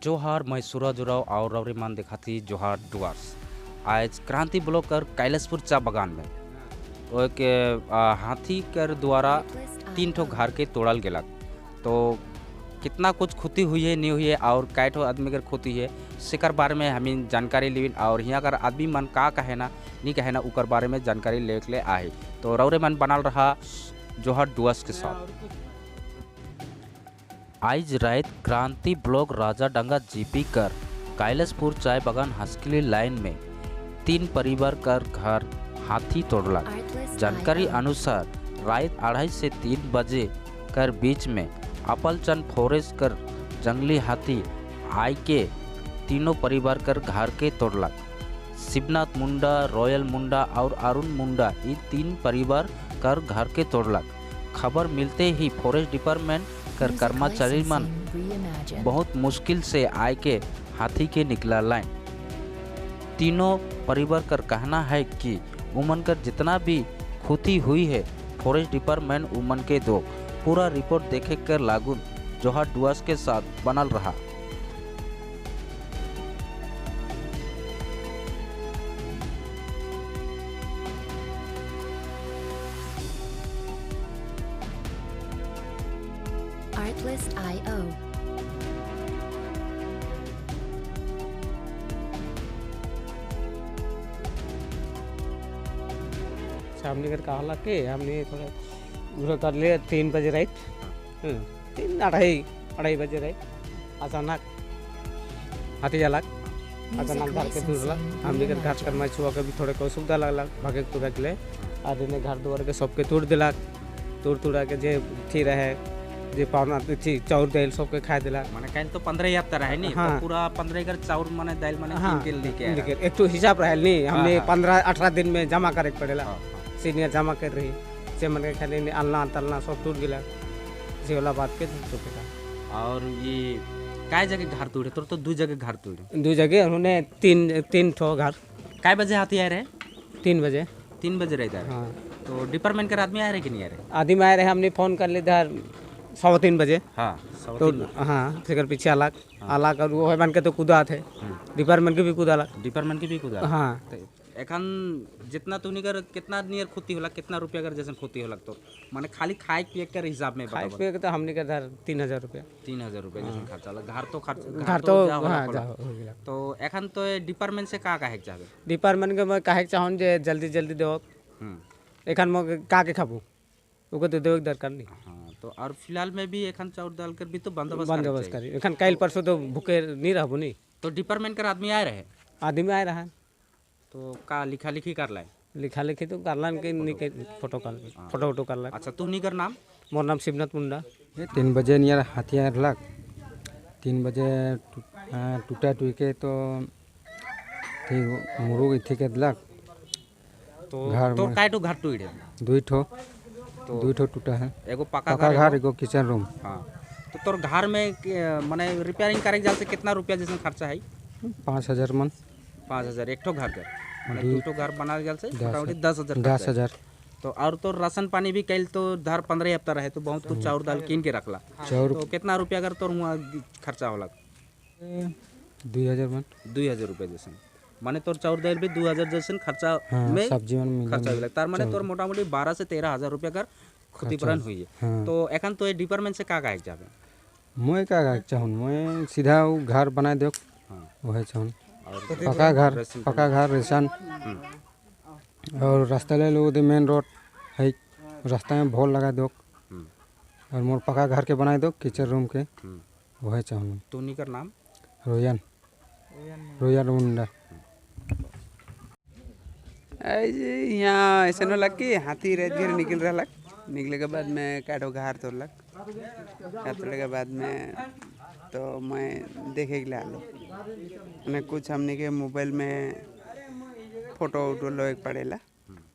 जोहार मैं सूरज उराव और रवरी मान दिखाती जोहार डुआर्स आज क्रांति ब्लॉक कर कैलाशपुर चा बागान में तो एक हाथी कर द्वारा 3 ठो घर के तोड़ल गेलक। तो कितना कुछ क्षति हुई है नहीं हुई है और कै ठो आदमी कर क्षति है सेकर बारे में हमें जानकारी लेविन और यहाँ कर आदमी मन का कहे ना नहीं कहे ना उकर बारे में जानकारी ले के आए। तो रवरे मन बनल रहा जोहार डुआर्स के साथ। आज रात क्रांति ब्लॉक राजा डंगा जीपी कर कैलाशपुर चाय बागान हस्किली लाइन में 3 परिवार कर घर हाथी तोड़लक। जानकारी अनुसार रात 2:30 से 3 बजे कर बीच में अपलचंद फॉरेस्ट कर जंगली हाथी आई के तीनों परिवार कर घर के तोड़लक। शिवनाथ मुंडा, रॉयल मुंडा और अरुण मुंडा ये 3 परिवार कर घर के तोड़लक। खबर मिलते ही फॉरेस्ट डिपार्टमेंट कर कर्मचारी मन बहुत मुश्किल से आए के हाथी के निकला लाइन। तीनों परिवार कर कहना है कि उमन कर जितना भी क्षति हुई है फॉरेस्ट डिपार्टमेंट उमन के दो पूरा रिपोर्ट देखे कर लागू जोहार डुआर्स के साथ बनल रहा। Artlist.io सामने कर कहा के हमने थोड़ा घूरा कर लिया 3 बजे रात 3 बजे रात अचानक हाथी अलग अचानक घर के दूर हमने घर कर मैं छुआ के भी थोड़े को सुविधा लगल भागे तुरा के लिए आदमी ने घर द्वार के सबके तोड़ दिलक तोड़ा के जे थी रहे जे पावना थी चाउर दाल सबके खा दिलक। माने काल तो 15 यात्रा रहे नहीं। हाँ। तो पूरा 15 कर चाउर माने दाल माने हाँ। किन के लेके एक तो हिसाब रहे नहीं हमने हाँ। 15-18 दिन में जमा करे पड़ेला। हाँ। सीनियर जमा कर रही से मन के खाली अलना तलना सब टूट गया इसी वाला बात के तो पता। और ये काय जगह घर तोड़े तो 2 जगह घर तोड़े 2 जगह उन्होंने 3 ठो घर काय बजे हाथी आए रहे 3 बजे 3 बजे रहता है। हाँ तो डिपार्टमेंट के आदमी आ रहे कि नहीं आ रहे? आदमी आए रहे हमने फ़ोन कर लिया 3:15 बजे। हाँ तो हाँ फिर पीछे अलग और वो बन के तो कूदा थे डिपार्टमेंट के भी कूदा डिपार्टमेंट की भी कूदा। हाँ एखन जितना तू निकर कितना नियर क्षति होला कितना रुपया कर जैसे क्षति होला तो माने खाली खाए पिए के हिसाब में खाए बताओ। पिए के तो हमने के 3000 रुपया 3000 रुपया जैसे खर्चा होला घर तो घर तो हाँ जा हो गया। तो एखन तो डिपार्टमेंट से का कहे चाहे डिपार्टमेंट के मैं कहे चाहूँ जे जल्दी देव एखन मैं का के खाबू ओके तो देवे दरकार नहीं। हाँ तो और फिलहाल में भी एखन चाउर दाल कर भी तो बंदोबस्त करी एखन कल परसों तो भूखे नहीं रहबू नहीं। तो डिपार्टमेंट का आदमी आए रहे आदमी आए रहा तो का लिखा लिखी कर लाए लिखा लिखी तो करलन के फोटो कर ला। अच्छा तू निकर नाम? मोर नाम शिवनाथ मुंडा। 3 बजे नियर हथियार लग 3 बजे टूटा के तो ठीक मुरुग इथे के लग तो घर तो काय तो घर टूटे 2 ठो तो 2 ठो टूटा है एगो पक्का घर एगो किचन रूम। हाँ तो तोर घर में माने रिपेयरिंग करे जाल से कितना रुपया जैसे खर्चा है? 5000 मन 5000 एक ठो घर का माने 2 ठो घर बना जाल से मोटामोटी 10000 10,000। तो और तो राशन पानी भी कल तो धर 15 हफ्ता रहे तो बहुत कुछ चाउर दाल कीन के रखला तो कितना रुपया अगर तोर हुआ खर्चा होला? 2000 मन 2000 रुपया जैसे माने तोर चाउर दाल भी 2000 जैसे खर्चा में सब्जी मन खर्चा होला तार माने तोर मोटामोटी 12 से 13000 रुपया कर क्षतिपूरण हुई है। हाँ। तो एखन तो डिपार्टमेंट से का कहे जाबे? मैं का चाहूँ मैं सीधा वो घर बना दो वही चाहूँ पक्का घर रेशन और रास्ता ले लो मेन रोड है रास्ता में भोल लगा दो और मोर पक्का घर के बनाए दो किचन रूम के वही चाहूँ। तू निकर नाम? रोयन मुंडा। यहाँ ऐसा न लग कि हाथी रेत घेर निकल रहा निकले के बाद में काटो घर तोड़लक तोड़े के बाद में तो मैं देखे के लिए आलो मैंने कुछ हमने के मोबाइल में फोटो वोटो लो एक पड़ेला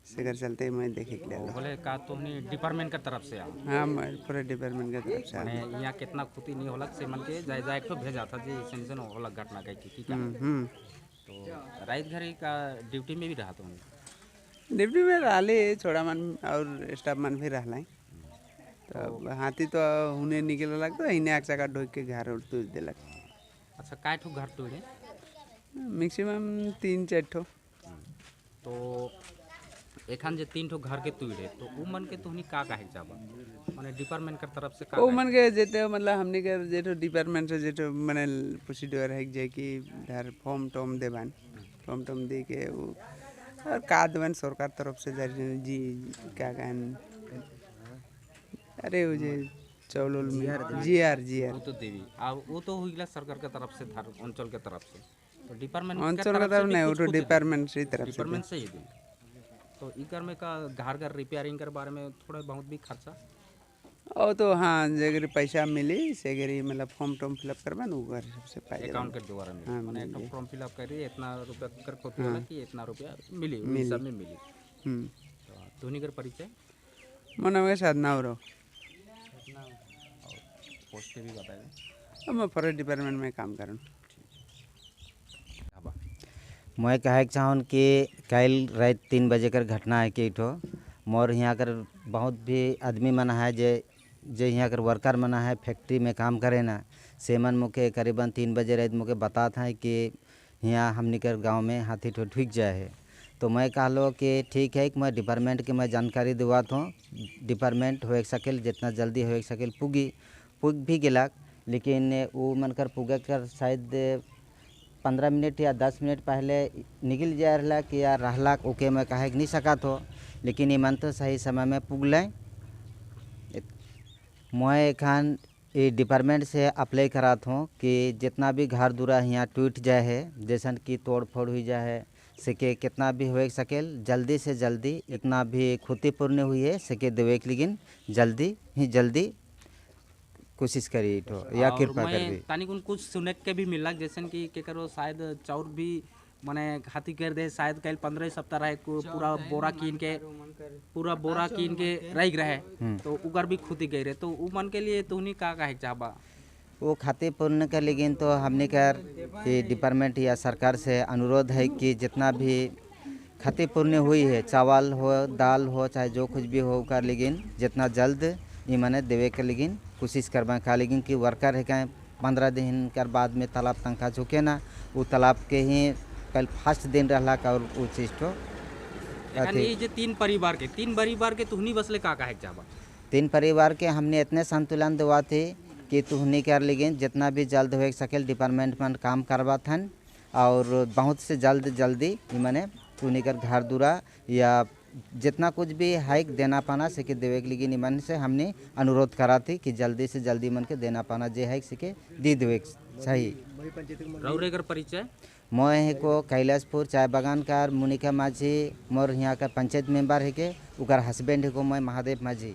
सेकर चलते मैं देखे के लिए आलो। बोले का तुमने डिपार्टमेंट का तरफ से आओ? हाँ मैं पूरे डिपार्टमेंट की तरफ से माने यहाँ कितना क्षति नहीं होला से मन के जाय एक तो भेजा था जी सेंसन होला घटना कही थी क्या? तो रात घरी का ड्यूटी में भी रहा तुम? ड्यूटी में रहले छोड़ा मन और स्टाफ मन भी रहला तो हाथी तो हुने निकल लग तो इन्हें एक जगह ढोक के घर उड़ तुझ दिलक। अच्छा काय ठो घर तोड़े मैक्सिमम 3-4 ठो। तो एखान जे 3 ठो घर के तोड़े तो उ मन के तुहनी का काहे चाबा माने डिपार्टमेंट के तरफ से का ओ मन के जेते मतलब हमनी के जेठो डिपार्टमेंट से जेठो माने प्रोसीड्योर है जे कि धर फॉर्म टॉम देबान फॉर्म टॉम दे के वो और का देबान सरकार तरफ से जी क्या कहन अरे वो जे चौलोल में जीआर वो तो देवी आ वो तो हुईला सरकार के तरफ से धर अंचल के तरफ से तो डिपार्टमेंट अंचल का तरफ नहीं वो तो डिपार्टमेंट से तरफ से डिपार्टमेंट से ही दी तो इकर में का घर रिपेयरिंग के बारे में थोड़ा बहुत भी खर्चा और तो हाँ जगह पैसा मिली सेगरी मतलब फॉर्म टॉम फिलअप करवा ना घर सबसे पाए अकाउंट के द्वारा में हाँ, माने एक फॉर्म फिलअप करी इतना रुपया कर खोती होला कि इतना रुपया मिली उस सब में मिली तो तुहनी कर परिचय मन में साधना हो पोस्ट भी बताए मैं फॉरेस्ट डिपार्टमेंट में काम करूँ मैं कहे चाहूँ कि कल रात 3 बजे कर घटना है कि ठो मोर यहाँ कर बहुत भी आदमी मना है जे यहाँ कर वर्कर मना है फैक्ट्री में काम करे ना सेमन मुके करीबन 3 बजे रात मुके बताता है कि यहाँ हमनी कर गाँव में हाथी ठो ठीक जाए है तो मैं कहलो कि ठीक है कि मैं डिपार्टमेंट के मैं जानकारी दिवात हूँ डिपार्टमेंट हो सकेल जितना जल्दी हो सकेल पुग भी गेलक लेकिन वो मनकर पुगे कर शायद 15 मिनट या 10 मिनट पहले निकल जाए रहा कि यार रहला ओके मैं कहे नहीं सका तो लेकिन ये मन तो सही समय में पुगल मैं एखान ये डिपार्टमेंट से अप्लाई करात हूँ कि जितना भी घर दूरा यहाँ टूट जाए है जैसन कि तोड़ फोड़ हुई जाए है सके कितना भी हो सकेल जल्दी से जल्दी इतना भी क्षतिपूर्ण हुई है सके देवे के लेकिन जल्दी ही जल्दी कोशिश करी तो या कृपा कर भी तानी कुछ सुने के भी मिला जैसे कि के करो शायद चाउर भी माने हाथी कर दे शायद कल 15 सप्ताह रहे पूरा बोरा कीन के रह रहे तो उगर भी खुदी गई रहे तो उ मन के लिए तुहनी का कहे चाहबा वो क्षतिपूर्ण के लेकिन तो हमने कर डिपार्टमेंट या सरकार से अनुरोध है कि जितना भी क्षतिपूर्ण हुई है चावल हो दाल हो चाहे जो कुछ भी हो कर लेकिन जितना जल्द ये मैंने देवे के लेकिन कोशिश करवा का लेकिन कि वर्कर है कहें 15 दिन कर बाद में तालाब तंखा झुके ना वो तालाब के ही कल फर्स्ट दिन रहला का और वो चीज़ तो ये जे 3 परिवार के तुहनी बसले का कहे चाहबा 3 परिवार के हमने इतने संतुलन देवा थे कि तुहनी कर लेकिन जितना भी जल्द हो सके डिपार्टमेंट में काम करवा थन और बहुत से जल्दी मैंने तुहनी कर घर दूरा या जितना कुछ भी हाइक देना पाना सके देवे के लिए मन से हमने अनुरोध करा थी कि जल्दी से जल्दी मन के देना पाना जे हाइक सके दी देवे सही रौरे कर परिचय मैं को कैलाशपुर चाय बागान का मुनिका माझी मोर यहाँ का पंचायत मेंबर है के उकर हस्बैंड है को मैं महादेव माझी।